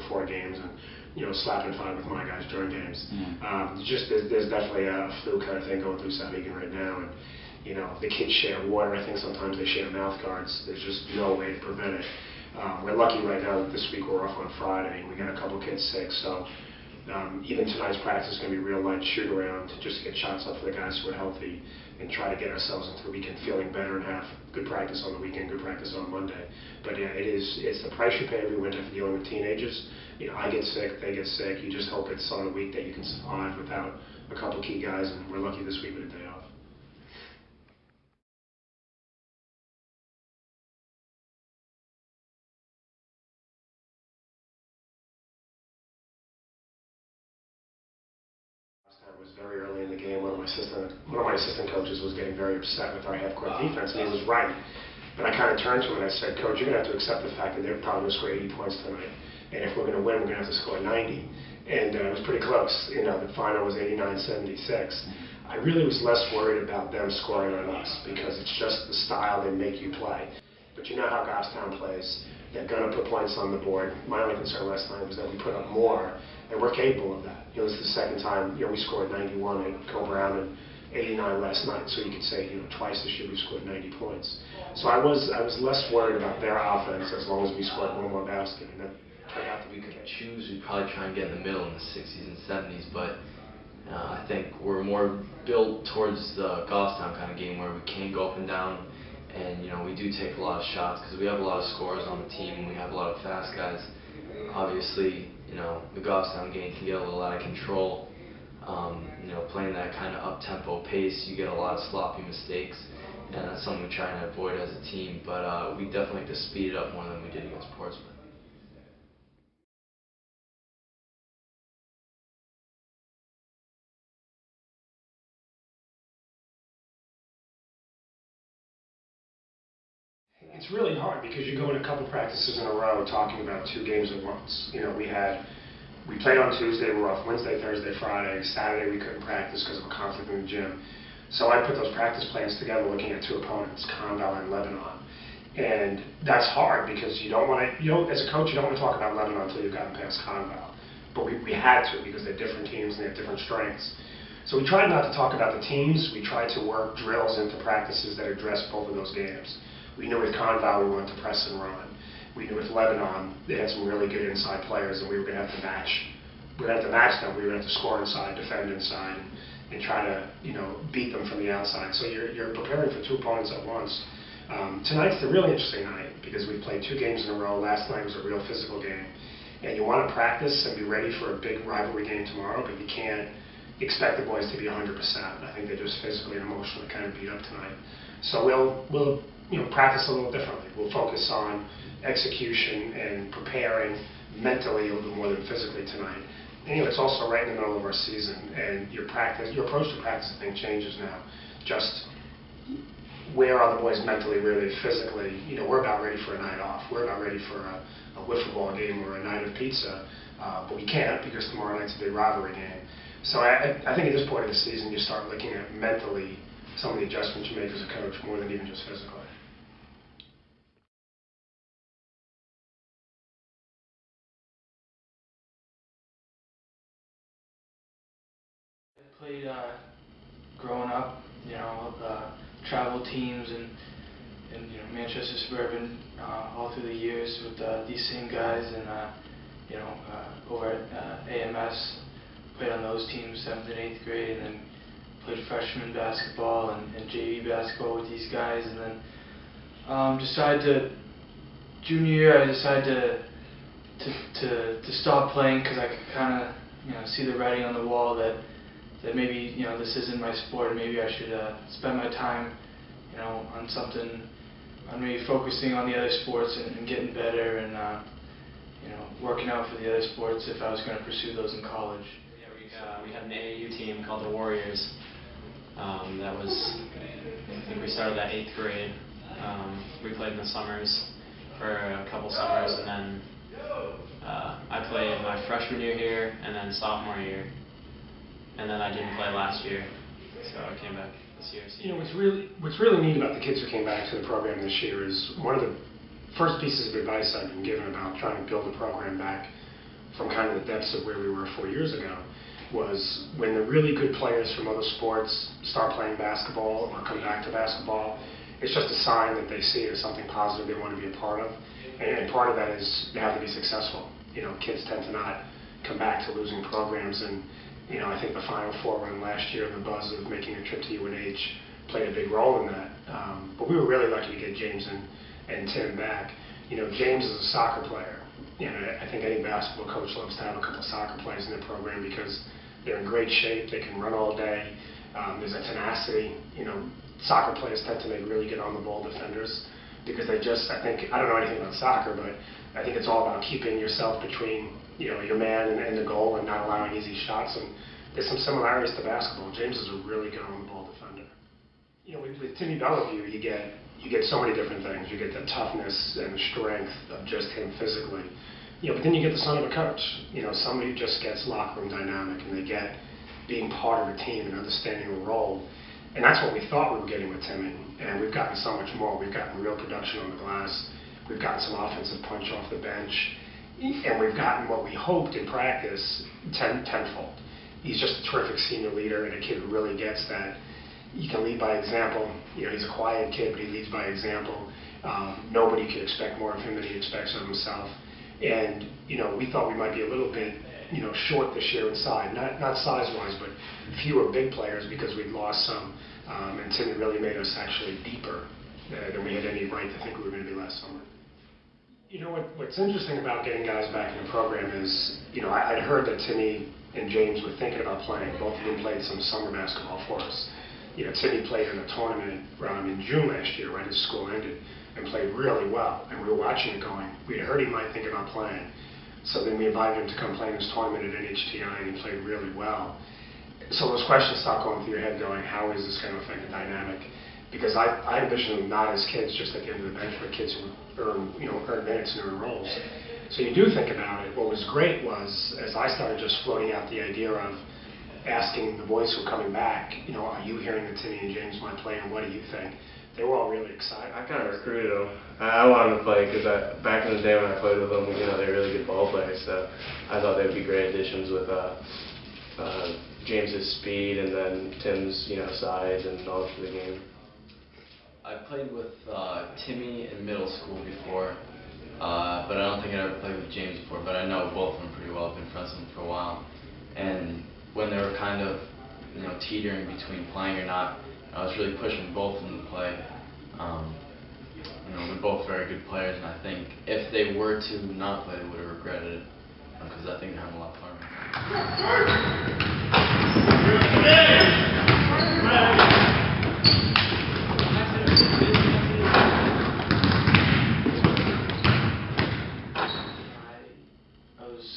before games and, you know, slapping five with my guys during games. There's definitely a flu kind of thing going through Souhegan right now, and you know, the kids share water. I think sometimes they share mouth guards. There's just no way to prevent it. We're lucky right now that this week we're off on Friday. We got a couple kids sick, so even tonight's practice is going to be real light shoot around just to get shots up for the guys who are healthy and try to get ourselves into the weekend feeling better and have good practice on the weekend, good practice on Monday. But yeah, it's the price you pay every winter for dealing with teenagers. You know, I get sick, they get sick. You just hope it's on a week that you can survive without a couple key guys, and we're lucky this week with a day off. It was very early in the game. One of my assistant coaches was getting very upset with our half-court defense, and he was right. But I kind of turned to him and I said, Coach, you're going to have to accept the fact that they're probably going to score 80 points tonight. And if we're going to win, we're going to have to score 90. And it was pretty close. You know, the final was 89-76. I really was less worried about them scoring on us because it's just the style they make you play. But you know how Goffstown plays. They're going to put points on the board. My only concern last night was that we put up more, and we're capable of that. You know, this is the second time, you know, we scored 91 at Co-Brown and 89 last night, so you could say, you know, twice this year we scored 90 points. So I was less worried about their offense as long as we scored one more basket, and that turned out to be we the could case. choose, we'd probably try and get in the middle in the 60s and 70s, but I think we're more built towards the Goffstown kind of game where we can go up and down, and you know, we do take a lot of shots because we have a lot of scorers on the team and we have a lot of fast guys. Obviously, you know, the Goffstown game can get a little out of control. You know, playing that kind of up-tempo pace, you get a lot of sloppy mistakes, and that's something we're trying to avoid as a team. But we definitely have to speed it up more than we did against Portsmouth. It's really hard because you go in a couple practices in a row talking about two games at once. You know, we played on Tuesday, we were off Wednesday, Thursday, Friday. Saturday we couldn't practice because of a conflict in the gym. So I put those practice plans together looking at two opponents, Conval and Lebanon. And that's hard because you don't want to, you know, as a coach, you don't want to talk about Lebanon until you've gotten past Conval. But we had to because they're different teams and they have different strengths. So we tried not to talk about the teams. We tried to work drills into practices that address both of those games. We knew with Conval we wanted to press and run. We knew with Lebanon they had some really good inside players, and we were going to have to match. We were going to have to match them. We were going to have to score inside, defend inside, and try to, you know, beat them from the outside. So you're preparing for two opponents at once. Tonight's a really interesting night because we played two games in a row. Last night was a real physical game, and you want to practice and be ready for a big rivalry game tomorrow, but you can't expect the boys to be 100%. I think they're just physically and emotionally kind of beat up tonight. So we'll you know, practice a little differently. We'll focus on execution and preparing mentally a little bit more than physically tonight. And, you know, it's also right in the middle of our season, and your approach to practice, I think, changes now. Just where are the boys mentally, where are they physically? You know, we're about ready for a night off. We're about ready for a wiffle ball game or a night of pizza, but we can't because tomorrow night's a big rivalry game. So I think at this point of the season, you start looking at mentally some of the adjustments you make as a coach more than even just physically. I played growing up, you know, travel teams and you know, Manchester Suburban all through the years with these same guys, and you know, over at AMS, played on those teams 7th and 8th grade, and then played freshman basketball and JV basketball with these guys, and then junior year I decided to stop playing because I could kind of, you know, see the writing on the wall that maybe, you know, this isn't my sport, and maybe I should spend my time, you know, on something, on maybe focusing on the other sports and getting better and, you know, working out for the other sports if I was going to pursue those in college. Yeah, we had an AAU team called the Warriors. That was, I think we started at 8th grade. We played in the summers for a couple summers, and then I played my freshman year here and then sophomore year. And then I didn't play last year, so I came back this year. You know, what's really neat about the kids who came back to the program this year is one of the first pieces of advice I've been given about trying to build the program back from kind of the depths of where we were 4 years ago was when the really good players from other sports start playing basketball or come back to basketball, it's just a sign that they see it as something positive they want to be a part of. And part of that is they have to be successful. You know, kids tend to not come back to losing programs, and you know, I think the Final Four run last year and the buzz of making a trip to UNH played a big role in that. But we were really lucky to get James and Tim back. You know, James is a soccer player. You know, I think any basketball coach loves to have a couple of soccer players in their program because they're in great shape, they can run all day, there's a tenacity. You know, soccer players tend to make really good on-the-ball defenders because they just, I don't know anything about soccer, but I think it's all about keeping yourself between, you know, your man and the goal and not allowing easy shots. And there's some similarities to basketball. James is a really good on-the-ball defender. You know, with Timmy Bellevue, you get so many different things. You get the toughness and the strength of just him physically. You know, but then you get the son of a coach. You know, somebody who just gets locker room dynamic, and they get being part of a team and understanding a role. And that's what we thought we were getting with Timmy. And we've gotten so much more. We've gotten real production on the glass. We've gotten some offensive punch off the bench. And we've gotten what we hoped in practice tenfold. He's just a terrific senior leader and a kid who really gets that. You can lead by example. You know, he's a quiet kid, but he leads by example. Nobody could expect more of him than he expects of himself. And, you know, we thought we might be a little bit, you know, short this year in size. Not size-wise, but fewer big players because we'd lost some. And Timmy really made us actually deeper than we had any right to think we were going to be last summer. You know, what's interesting about getting guys back in the program is, you know, I'd heard that Timmy and James were thinking about playing. Both of them played some summer basketball for us. You know, Timmy played in a tournament in June last year, right as school ended, and played really well. And we were watching it going, we'd heard he might think about playing. So then we invited him to come play in this tournament at NHTI, and he played really well. So those questions start going through your head going, how is this going to affect the dynamic? Because I envision them not as kids just at the end of the bench, but kids who earn minutes and earn roles. So you do think about it. What was great was, as I started just floating out the idea of asking the boys who were coming back, you know, are you hearing that Timmy and James might play, and what do you think? They were all really excited. I kind of recruited them. I wanted to play because back in the day when I played with them, you know, they're really good ball players. So I thought they would be great additions with James's speed and then Tim's, you know, size and knowledge of the game. I played with Timmy in middle school before, but I don't think I ever played with James before. But I know both of them pretty well. I've been friends with them for a while, and when they were kind of, you know, teetering between playing or not, I was really pushing both of them to play. You know, they're both very good players, and I think if they were to not play, they would have regretted it, because I think they're having a lot of fun. I was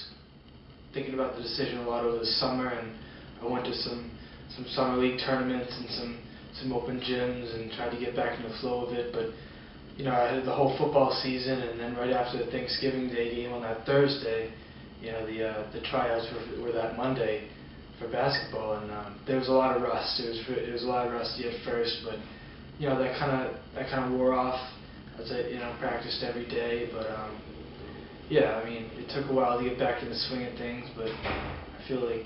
thinking about the decision a lot over the summer, and I went to some summer league tournaments and some open gyms and tried to get back in the flow of it. But you know, I had the whole football season, and then right after the Thanksgiving Day game on that Thursday, you know, the tryouts were that Monday for basketball, and there was a lot of rust. It was a lot rusty at first, but you know, that kind of wore off as I, you know, practiced every day. But yeah, I mean, it took a while to get back in the swing of things, but I feel like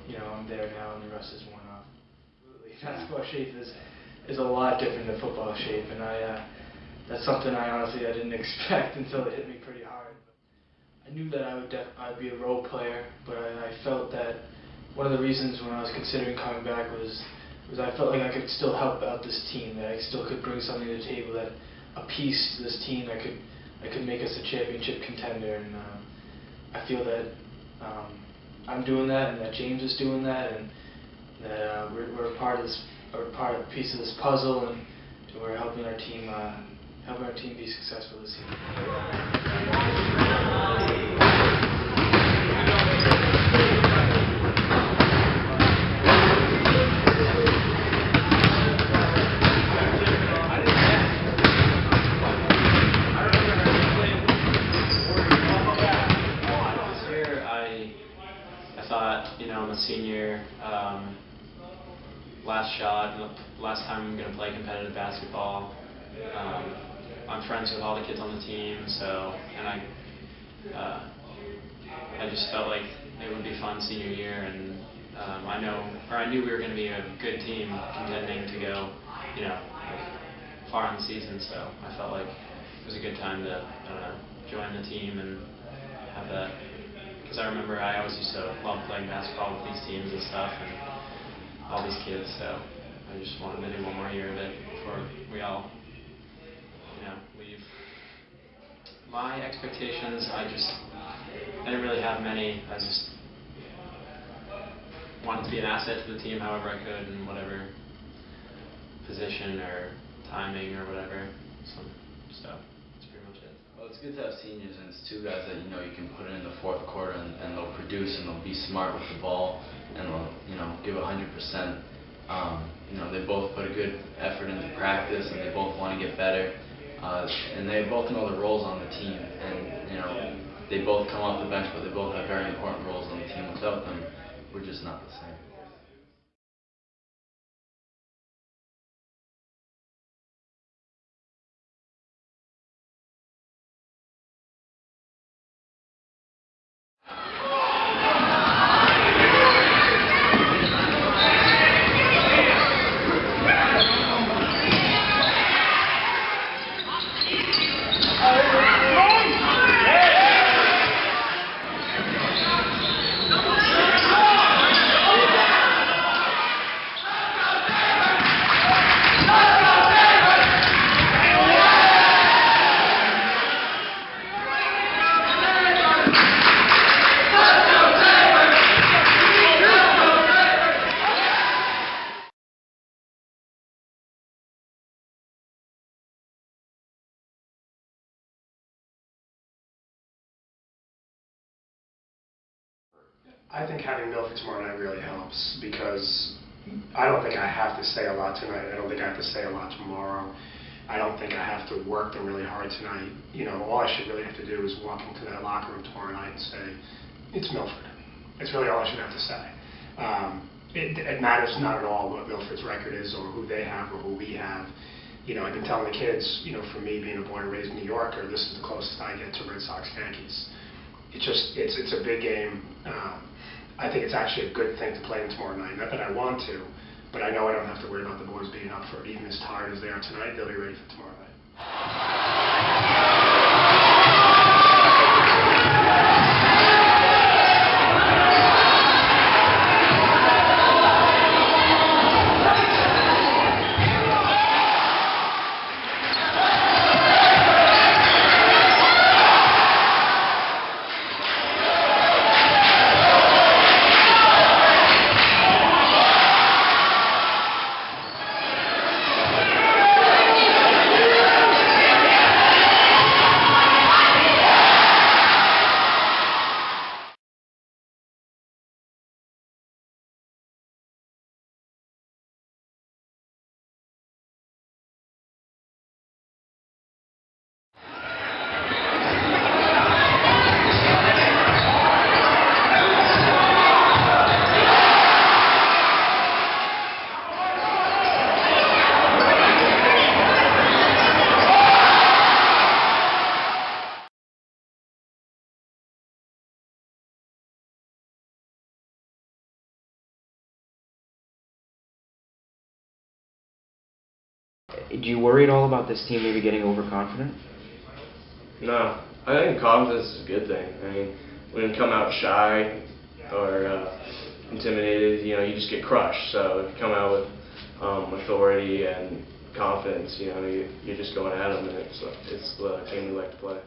you know, I'm there now, and the rust is worn off. Basketball shape is a lot different than football shape, and that's something I didn't expect until it hit me pretty hard. I knew that I'd be a role player, but I felt that one of the reasons when I was considering coming back was I felt like I could still help out this team, that I still could bring something to the table, that a piece to this team that could make us a championship contender. And I feel that I'm doing that, and that James is doing that, and that we're a part of this, or a piece of this puzzle, and we're helping our team be successful this season. This year, I thought, you know, I'm a senior. Last shot, last time I'm going to play competitive basketball. I'm friends with all the kids on the team, so, and I just felt like it would be fun senior year, and I knew we were going to be a good team contending to go, far in the season. So I felt like it was a good time to join the team and have that. Because I remember I always used to love playing basketball with these teams and stuff, and all these kids. So I just wanted to do one more year of it before we all, leave. My expectations, I didn't really have many. I just wanted to be an asset to the team however I could, in whatever position or timing or whatever. So that's pretty much it. Well, it's good to have seniors, and it's two guys that you can put in the fourth quarter, and they'll produce, and they'll be smart with the ball, and they'll give 100%. They both put a good effort into practice, and they both want to get better, and they both know the roles on the team, and they both come off the bench, but they both have very important roles on the team. Without them, we're just not the same. I think having Milford tomorrow night really helps, because I don't think I have to say a lot tonight. I don't think I have to say a lot tomorrow. I don't think I have to work them really hard tonight. All I should really have to do is walk into that locker room tomorrow night and say, it's Milford. It's really all I should have to say. It matters not at all what Milford's record is or who they have or who we have. I've been telling the kids, for me being a born and raised New Yorker, this is the closest I get to Red Sox Yankees. It's a big game. I think it's actually a good thing to play them tomorrow night. Not that I want to, but I know I don't have to worry about the boys being up for it. Even as tired as they are tonight, they'll be ready for tomorrow night. Do you worry at all about this team maybe getting overconfident? No, I think confidence is a good thing. I mean, we didn't come out shy or intimidated. You just get crushed. So if you come out with authority and confidence, you're just going at them, and it's the game we like to play.